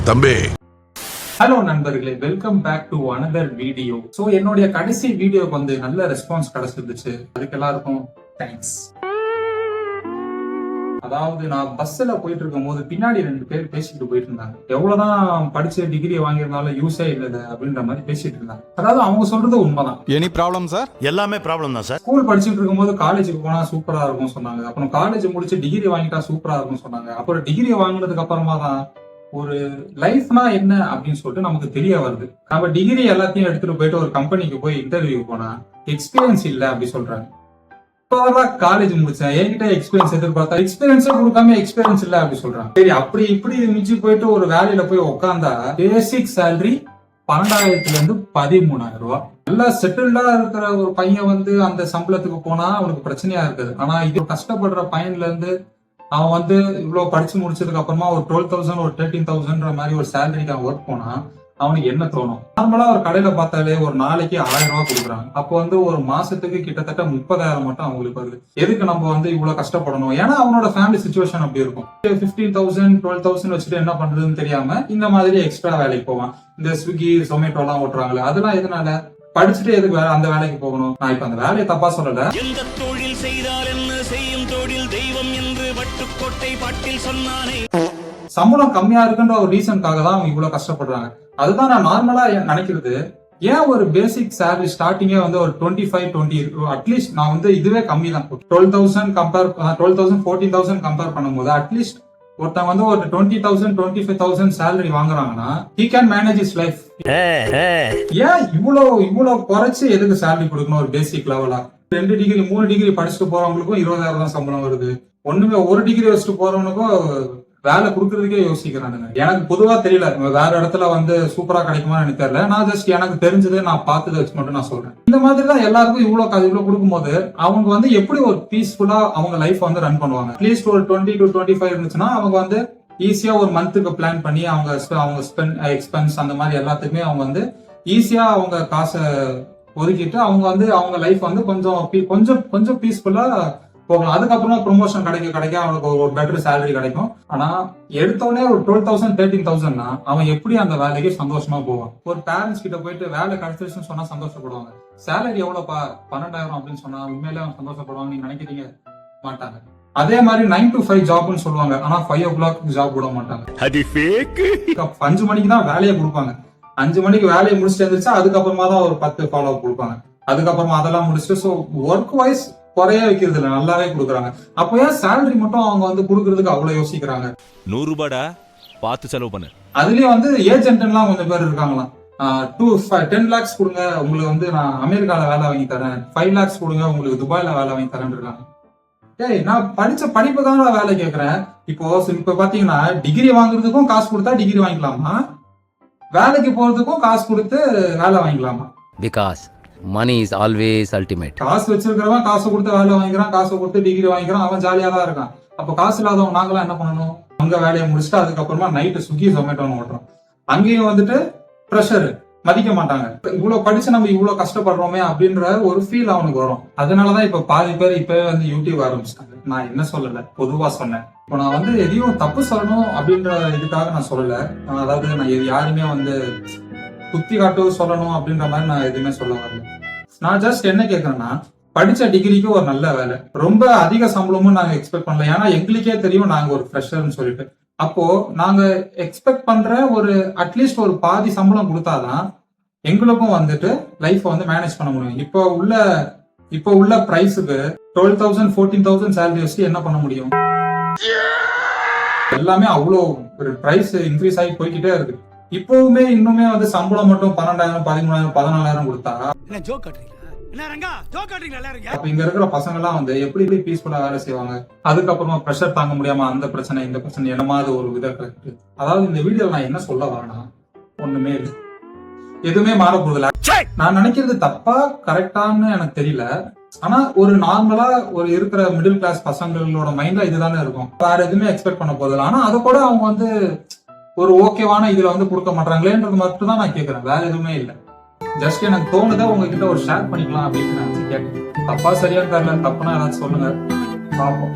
தம்பி. ஹலோ நண்பர்களே, welcome back to another video. So என்னுடைய கடைசி வீடியோக்கு வந்து நல்ல ரெஸ்பான்ஸ் கிடைச்சிருந்துச்சு. அதுக்கு எல்லாருக்கும் தேங்க்ஸ். அதாவது நான் பஸ்ல போயிட்டு இருக்கும் போது பின்னாடி 2 பேர் பேசிட்டு போயிட்டு இருந்தாங்க. எவ்வளவுதான் படிச்சு டிகிரி வாங்கியிருந்தாலும் யூஸே இல்ல அப்படின்ற மாதிரி பேசிட்டு இருந்தாங்க. அதாவது அவங்க சொல்றது உண்மைதான். Any problem sir? எல்லாமே ப்ராப்ளம் தான் சார். ஸ்கூல் படிச்சுட்டு இருக்கும்போது காலேஜுக்கு போனா சூப்பரா இருக்கும் சொன்னாங்க. அப்புறம் காலேஜ் முடிச்சு டிகிரி வாங்கிட்டா சூப்பரா இருக்கும் சொன்னாங்க. அப்புறம் டிகிரி வாங்கினதுக்கு அப்புறமா தான் ஒரு லைஃப்னா என்ன அப்படின்னு சொல்லிட்டு நமக்கு தெரிய வருது. நம்ம டிகிரி எல்லாத்தையும் எடுத்துட்டு போயிட்டு ஒரு கம்பெனிக்கு போய் இன்டர்வியூ போனா எக்ஸ்பீரியன்ஸ் இல்ல அப்படி சொல்றாங்க. இப்பதான் காலேஜ் முடிச்சேன், என்கிட்ட எக்ஸ்பீரியன்ஸ் எதிர்பார்த்தா எக்ஸ்பீரியன்ஸே கொடுக்காம எக்ஸ்பீரியன்ஸ் இல்ல அப்படி சொல்றாங்க. சரி, அப்படி இப்படி மிஞ்சி போயிட்டு ஒரு வேலையில போய் உட்காந்தா பேசிக் சேலரி 12,000 இருந்து 13,000 ரூபாய். நல்லா செட்டில்டா இருக்கிற ஒரு பையன் வந்து அந்த சம்பளத்துக்கு போனா அவனுக்கு பிரச்சனையா இருக்குது. ஆனா இது கஷ்டப்படுற பையன்ல இருந்து அவன் வந்து இவ்வளவு படிச்சு முடிச்சதுக்கு அப்புறமா ஒரு 12,000 ஒரு 13,000 மாதிரி ஒரு சேலரிக்கு அவன் ஒர்க் போனா அவனுக்கு என்ன தோணும்? நார்மலா ஒரு கடையில பார்த்தாலே ஒரு நாளைக்கு 1000 ரூபாய் கொடுக்குறாங்க. அப்போ வந்து ஒரு மாசத்துக்கு கிட்டத்தட்ட 30,000 மட்டும் அவங்களுக்கு வருது. எதுக்கு நம்ம வந்து இவ்வளவு கஷ்டப்படணும்? ஏன்னா அவனோட ஃபேமிலி சிச்சுவேஷன் அப்படி இருக்கும். 15,000 12,000 வச்சுட்டு என்ன பண்றதுன்னு தெரியாம இந்த மாதிரி எக்ஸ்ட்ரா வேலைக்கு போவான். இந்த ஸ்விக்கி ஜொமேட்டோ எல்லாம் ஓட்டுறாங்களே, அதெல்லாம் எதனால? படிச்சுட்டு எதுக்கு அந்த வேலைக்கு போகணும்? நான் இப்ப அந்த வேலையை தப்பா சொல்லல. எந்த தொழில் செய்தால் என்ன செய்யும் தொழில் தெய்வம் என்று வட்டுக்கோட்டை பாட்டில் சொன்னானே. சம்பளம் கம்மியா இருக்குன்ற ஒரு ரீசனுக்காக தான் அவங்க இவ்வளவு கஷ்டப்படுறாங்க. அதுதான் நான் நார்மலா நினைக்கிறது. ஏன் ஒரு பேசிக் சேலரி ஸ்டார்டிங்கே வந்து ஒரு 25-20 அட்லீஸ்ட் நான் வந்து இதுவே கம்மி தான். 12,000 14,000 கம்பேர் பண்ணும்போது அட்லீஸ்ட் ஒருத்தவங்க வந்து ஒரு 20,000 25,000 salary வாங்குறாங்கன்னா he can manage his life. ஏன் இவ்வளவு குறைச்சு எதுக்கு சேலரி கொடுக்கணும்? ஒரு பேசிக் லெவலா 2 டிகிரி 3 டிகிரி படிச்சுட்டு போறவங்களுக்கும் 20,000 தான் சம்பளம் வருது. ஒண்ணுமே ஒரு டிகிரி வச்சுட்டு போறவனுக்கும் வேலை கொடுக்கறதுக்கே யோசிக்கிறானுங்க. எனக்கு பொதுவா தெரியல, வேற இடத்துல வந்து சூப்பரா கிடைக்குமா எனக்கு தெரியல. நான் ஜஸ்ட் எனக்கு தெரிஞ்சது நான் பார்த்ததை வச்சு மட்டும் நான் சொல்றேன். இந்த மாதிரி தான் எல்லாருக்கும் இவ்வளவு கொடுக்கும்போது அவங்க வந்து எப்படி ஒரு பீஸ்ஃபுல்லா அவங்க லைஃப் வந்து ரன் பண்ணுவாங்க? அட்லீஸ்ட் ஒரு 20 to 25 இருந்துச்சுன்னா அவங்க வந்து ஈஸியா ஒரு மந்த்துக்கு பிளான் பண்ணி அவங்க எக்ஸ்பென்ஸ் அந்த மாதிரி எல்லாத்துக்குமே அவங்க வந்து ஈஸியா அவங்க காசை ஒதுக்கிட்டு அவங்க வந்து அவங்க லைஃப் வந்து கொஞ்சம் பீஸ்ஃபுல்லா போகலாம். அதுக்கப்புறமா ப்ரொமோஷன் கிடைக்க அவனுக்கு ஒரு பெட்டர் சேலரி கிடைக்கும். ஆனா எடுத்தோடனே ஒரு 12,000 13,000னா அவன் எப்படி அந்த வேலைக்கு சந்தோஷமா போவான்? ஒரு பேரண்ட்ஸ் கிட்ட போயிட்டு வேலை கிடைச்சிருச்சுன்னு சொன்னா சந்தோஷப்படுவாங்க. சேலரி எவ்வளவுப்பா 12,000 அப்படின்னு சொன்னா உண்மையிலே அவன் சந்தோஷப்படுவாங்க நீங்க நினைக்கிறீங்க? மாட்டாங்க. அதே மாதிரி 9 to 5 ஜாப்னு சொல்லுவாங்க. ஆனா 5 o'clock ஜாப் விட மாட்டாங்க. 5 மணிக்கு தான் வேலையை கொடுப்பாங்க. 5 மணிக்கு வேலையை முடிச்சுட்டு இருந்துச்சா அதுக்கப்புறமா தான் ஒரு 10 ஃபாலோ அப் கொடுப்பாங்க. அதுக்கப்புறமா அதெல்லாம் முடிச்சுட்டு ஸோ ஒர்க் வைஸ் குறைய வைக்கிறது இல்ல, நல்லாவே கொடுக்குறாங்க. அப்போ ஏன் சேலரி மட்டும் அவங்க வந்து கொடுக்கறதுக்கு அவ்வளவு யோசிக்கிறாங்க? 100 ரூபாடா பார்த்து செலவு பண்ணு. அதுலயும் வந்து ஏஜென்ட் எல்லாம் கொஞ்சம் பேர் இருக்காங்களாம். 10 lakhs கொடுங்க உங்களுக்கு வந்து நான் அமெரிக்கால வேலை வாங்கி தரேன், 5 lakhs கொடுங்க உங்களுக்கு துபாயில வேலை வாங்கி தரேன் இருக்காங்க. ஏய், நான் படிச்ச படிப்புக்காக நான் வேலை கேட்கறேன். இப்ப பாத்தீங்கன்னா டிகிரி வாங்குறதுக்கும் காசு கொடுத்தா டிகிரி வாங்கிக்கலாமா? வேலைக்கு போறதுக்கும் காசு கொடுத்து வேலை வாங்கிக்கலாமா? Because money is always ultimate. காசு வச்சிருக்கிறவன் காசு கொடுத்து வேலை வாங்கிக்கிறான், காசு கொடுத்து டிகிரி வாங்கிக்கிறான், அவன் ஜாலியா தான் இருக்கான். அப்ப காசு இல்லாதவங்க நாங்களாம் என்ன பண்ணணும்? அங்க வேலையை முடிச்சுட்டு அதுக்கப்புறமா நைட்டு ஸ்விக்கி ஜொமேட்டோன்னு ஓட்டுறோம். அங்கேயும் வந்துட்டு ப்ரெஷர் மதிக்க மாட்டாங்க. இவ்வளவு படிச்சு நம்ம இவ்வளவு கஷ்டப்படுறோமே அப்படின்ற ஒரு ஃபீல் அவனுக்கு வரும். அதனாலதான் இப்ப பாதி பேர் இப்பவே வந்து யூடியூப் ஆரம்பிச்சிட்டாங்க. நான் என்ன சொல்லல, பொதுவா சொன்னேன். இப்போ நான் வந்து எதையும் தப்பு சொல்லணும் அப்படின்ற இதுக்காக நான் சொல்லல. அதாவது நான் யாருமே வந்து குத்தி காட்டு சொல்லணும் அப்படின்ற மாதிரி நான் எதுவுமே சொல்ல வரல. நான் ஜஸ்ட் என்ன கேட்கறேன்னா, படிச்ச டிகிரிக்கு ஒரு நல்ல வேலை, ரொம்ப அதிக சம்பளமும் நாங்க எக்ஸ்பெக்ட் பண்ணல. ஏன்னா எங்களுக்கே தெரியும் நாங்க ஒரு ஃப்ரெஷர்னு சொல்லிட்டு. அப்போ நாங்க எக்ஸ்பெக்ட் பண்ற ஒரு அட்லீஸ்ட் ஒரு பாதி சம்பளம் கொடுத்தாதான் எங்களுக்கும் வந்துட்டு லைஃப் வந்து மேனேஜ் பண்ண முடியும். இப்போ உள்ள பிரைஸுக்கு 12,000 14,000 சேலரி வச்சு என்ன பண்ண முடியும்? எல்லாமே அவ்வளோ ஒரு பிரைஸ் இன்க்ரீஸ் ஆகி போய்கிட்டே இருக்கு. இப்பவுமே இன்னுமே வந்து சம்பளம் மட்டும் 12,000 13,000 14,000 கொடுத்தா அப்ப இங்க இருக்கிற பசங்க எல்லாம் வந்து எப்படி பீஸ்ஃபுல்லா வேலை செய்வாங்க? அதுக்கப்புறமா பிரஷர் தாங்க முடியாம அந்த பிரச்சனை இந்த பிரச்சனை என்னமாவது ஒரு விதத்துல. அதாவது இந்த வீடியோல நான் என்ன சொல்ல வரேன்னா, ஒண்ணுமே இல்லை, எதுவுமே மாற போதில்ல. நான் நினைக்கிறது தப்பா கரெக்டான்னு எனக்கு தெரியல. ஆனா ஒரு நார்மலா ஒரு இருக்கிற மிடில் கிளாஸ் பசங்களோட மைண்ட்ல இதுதானே இருக்கும். வேற எதுவுமே எக்ஸ்பெக்ட் பண்ண போதில்லை. ஆனா அதை கூட அவங்க வந்து ஒரு ஓகேவான இதுல வந்து கொடுக்க மாட்டாங்களேன்றது மட்டும் தான் நான் கேட்கறேன். வேற எதுவுமே இல்லை. ஜஸ்ட் எனக்கு தோணுதா உங்ககிட்ட ஒரு ஷேர் பண்ணிக்கலாம் அப்படின்னு நினைச்சு கேட்டேன். தப்பா சரியா தெரியல, தப்புனா ஏதாச்சும் சொல்லுங்க, பார்ப்போம்.